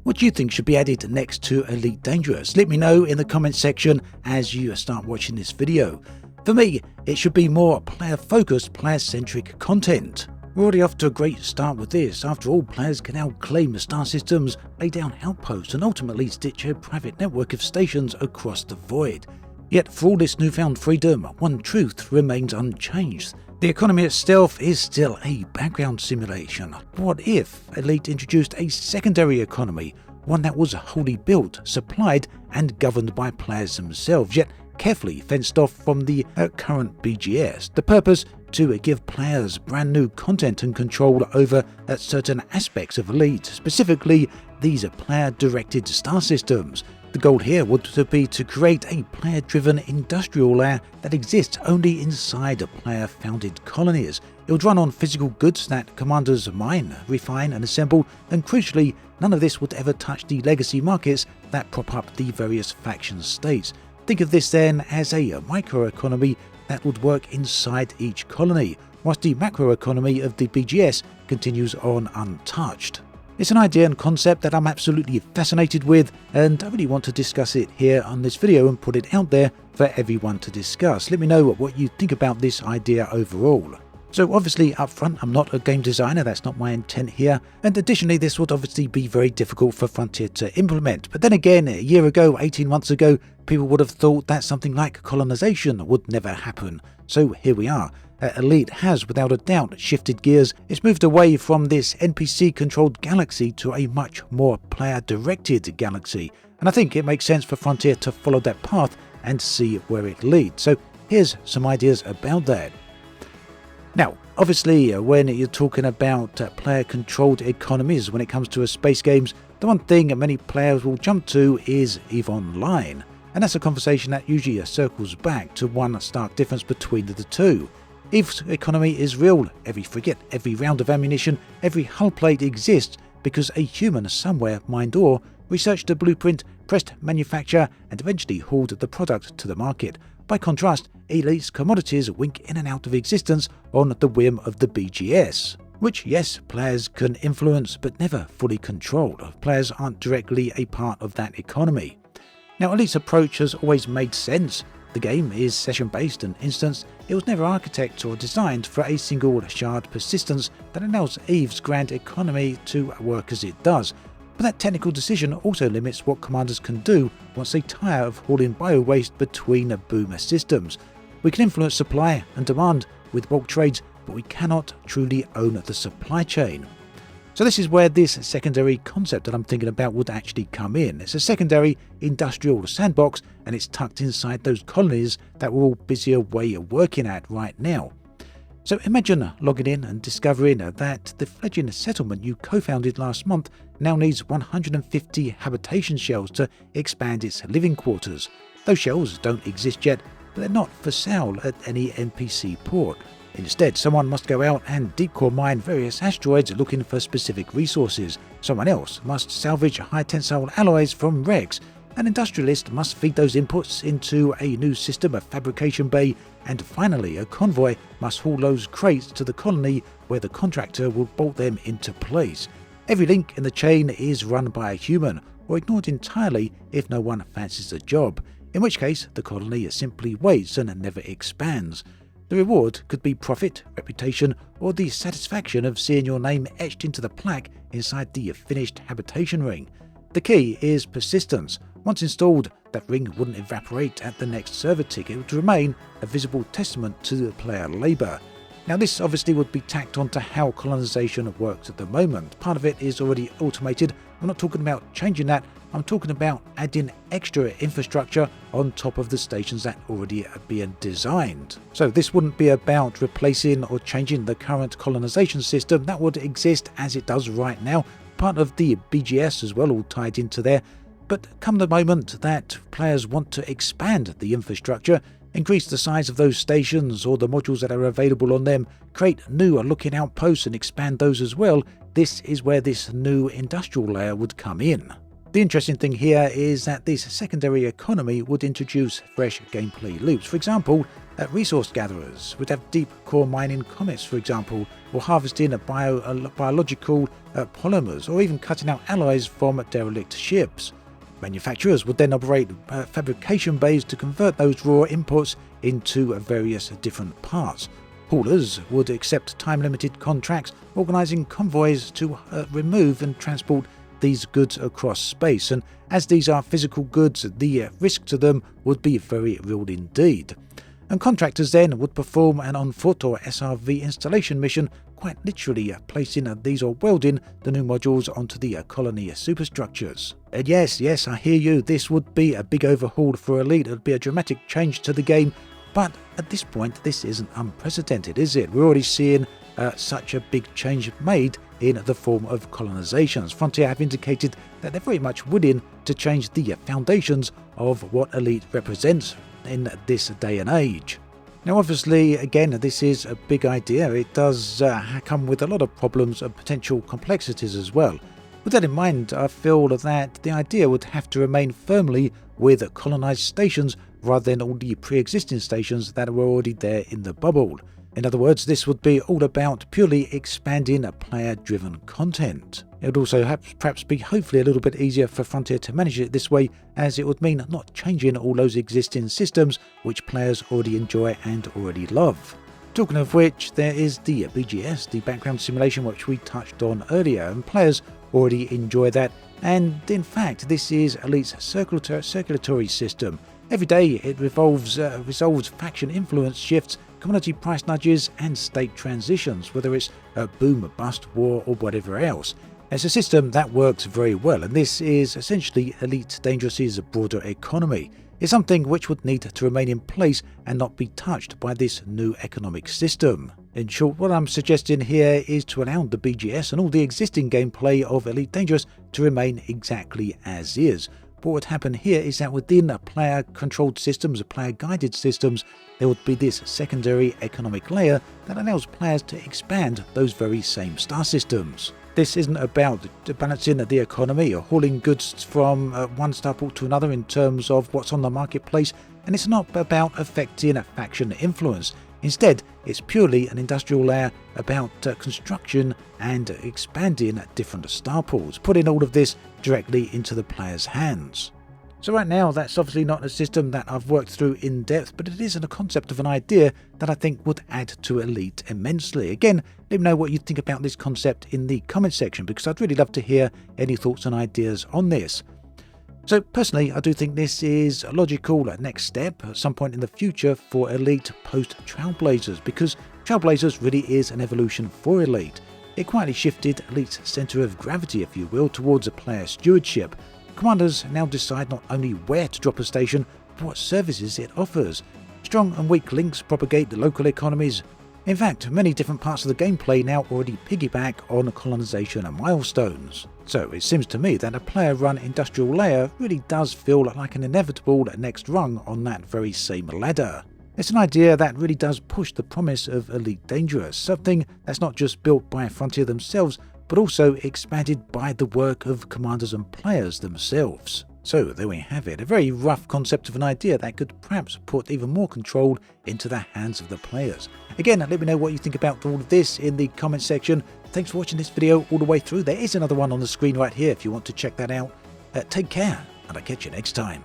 What do you think should be added next to Elite Dangerous? Let me know in the comments section as you start watching this video. For me, it should be more player-focused, player-centric content. We're already off to a great start with this. After all, players can now claim star systems, lay down outposts, and ultimately stitch a private network of stations across the void. Yet for all this newfound freedom, one truth remains unchanged. The economy itself is still a background simulation. What if Elite introduced a secondary economy, one that was wholly built, supplied, and governed by players themselves, yet carefully fenced off from the current BGS? The purpose? To give players brand new content and control over certain aspects of Elite, specifically these player-directed star systems. The goal here would be to create a player-driven industrial layer that exists only inside player-founded colonies. It would run on physical goods that commanders mine, refine and assemble, and crucially, none of this would ever touch the legacy markets that prop up the various faction states. Think of this then as a microeconomy that would work inside each colony, whilst the macroeconomy of the BGS continues on untouched. It's an idea and concept that I'm absolutely fascinated with, and I really want to discuss it here on this video and put it out there for everyone to discuss. Let me know what you think about this idea overall. So obviously up front, I'm not a game designer, that's not my intent here, and additionally this would obviously be very difficult for Frontier to implement. But then again, a year ago, 18 months ago, people would have thought that something like colonization would never happen. So here we are. Elite has without a doubt shifted gears. It's moved away from this NPC-controlled galaxy to a much more player-directed galaxy, and I think it makes sense for Frontier to follow that path and see where it leads. So here's some ideas about that. Now, obviously, when you're talking about player-controlled economies when it comes to space games, the one thing many players will jump to is EVE Online, and that's a conversation that usually circles back to one stark difference between the two. EVE's economy is real. Every frigate, every round of ammunition, every hull plate exists because a human somewhere mined ore, researched the blueprint, pressed manufacture, and eventually hauled the product to the market. By contrast, Elite's commodities wink in and out of existence on the whim of the BGS, which, yes, players can influence but never fully control. Players aren't directly a part of that economy. Now, Elite's approach has always made sense. The game is session-based and instanced. It was never architected or designed for a single shard persistence that allows EVE's grand economy to work as it does. But that technical decision also limits what commanders can do once they tire of hauling bio-waste between boomer systems. We can influence supply and demand with bulk trades, but we cannot truly own the supply chain. So this is where this secondary concept that I'm thinking about would actually come in. It's a secondary industrial sandbox, and it's tucked inside those colonies that we're all busy away working at right now. So imagine logging in and discovering that the fledgling settlement you co-founded last month now needs 150 habitation shells to expand its living quarters. Those shells don't exist yet, but they're not for sale at any NPC port. Instead, someone must go out and deep core mine various asteroids looking for specific resources. Someone else must salvage high tensile alloys from wrecks. An industrialist must feed those inputs into a new system of fabrication bay, and finally a convoy must haul those crates to the colony where the contractor will bolt them into place. Every link in the chain is run by a human, or ignored entirely if no one fancies the job, in which case the colony simply waits and never expands. The reward could be profit, reputation, or the satisfaction of seeing your name etched into the plaque inside the finished habitation ring. The key is persistence. Once installed, that ring wouldn't evaporate at the next server tick. It would remain a visible testament to the player labour. Now this obviously would be tacked onto how colonization works at the moment. Part of it is already automated. I'm not talking about changing that. I'm talking about adding extra infrastructure on top of the stations that already are being designed. So this wouldn't be about replacing or changing the current colonization system that would exist as it does right now. Part of the BGS as well, all tied into there. But come the moment that players want to expand the infrastructure, increase the size of those stations or the modules that are available on them, create new looking outposts and expand those as well, this is where this new industrial layer would come in. The interesting thing here is that this secondary economy would introduce fresh gameplay loops. For example, resource gatherers would have deep core mining comets, for example, or harvesting biological polymers, or even cutting out alloys from derelict ships. Manufacturers would then operate fabrication bays to convert those raw inputs into various different parts. Haulers would accept time-limited contracts, organising convoys to remove and transport these goods across space, and as these are physical goods, the risk to them would be very real indeed. And contractors then would perform an on-foot or SRV installation mission, quite literally placing these or welding the new modules onto the colony superstructures. And yes, I hear you, this would be a big overhaul for Elite. It would be a dramatic change to the game, but at this point this isn't unprecedented, is it? We're already seeing such a big change made in the form of colonizations. Frontier have indicated that they're very much willing to change the foundations of what Elite represents in this day and age. Now obviously, again, this is a big idea. It does come with a lot of problems and potential complexities as well. With that in mind, I feel that the idea would have to remain firmly with colonized stations rather than all the pre-existing stations that were already there in the bubble. In other words, this would be all about purely expanding player-driven content. It would also perhaps be hopefully a little bit easier for Frontier to manage it this way, as it would mean not changing all those existing systems which players already enjoy and already love. Talking of which, there is the BGS, the background simulation, which we touched on earlier, and players already enjoy that. And in fact, this is Elite's circulatory system. Every day it resolves faction influence shifts, commodity price nudges, and state transitions, whether it's a boom, bust, war, or whatever else. It's a system that works very well, and this is essentially Elite Dangerous's broader economy. It's something which would need to remain in place and not be touched by this new economic system. In short, what I'm suggesting here is to allow the BGS and all the existing gameplay of Elite Dangerous to remain exactly as is. What would happen here is that within player-controlled systems, player-guided systems, there would be this secondary economic layer that allows players to expand those very same star systems. This isn't about balancing the economy or hauling goods from one starport to another in terms of what's on the marketplace, and it's not about affecting faction influence. Instead, it's purely an industrial layer about construction and expanding different starports, putting all of this directly into the player's hands. So right now, that's obviously not a system that I've worked through in depth, but it is a concept of an idea that I think would add to Elite immensely. Again, let me know what you think about this concept in the comment section, because I'd really love to hear any thoughts and ideas on this. So personally, I do think this is a logical next step at some point in the future for Elite post-Trailblazers, because Trailblazers really is an evolution for Elite. It quietly shifted Elite's centre of gravity, if you will, towards a player stewardship. Commanders now decide not only where to drop a station, but what services it offers. Strong and weak links propagate the local economies. In fact, many different parts of the gameplay now already piggyback on colonization and milestones. So it seems to me that a player-run industrial layer really does feel like an inevitable next rung on that very same ladder. It's an idea that really does push the promise of Elite Dangerous, something that's not just built by Frontier themselves, but also expanded by the work of commanders and players themselves. So there we have it, a very rough concept of an idea that could perhaps put even more control into the hands of the players. Again, let me know what you think about all of this in the comment section. Thanks for watching this video all the way through. There is another one on the screen right here if you want to check that out. Take care, and I'll catch you next time.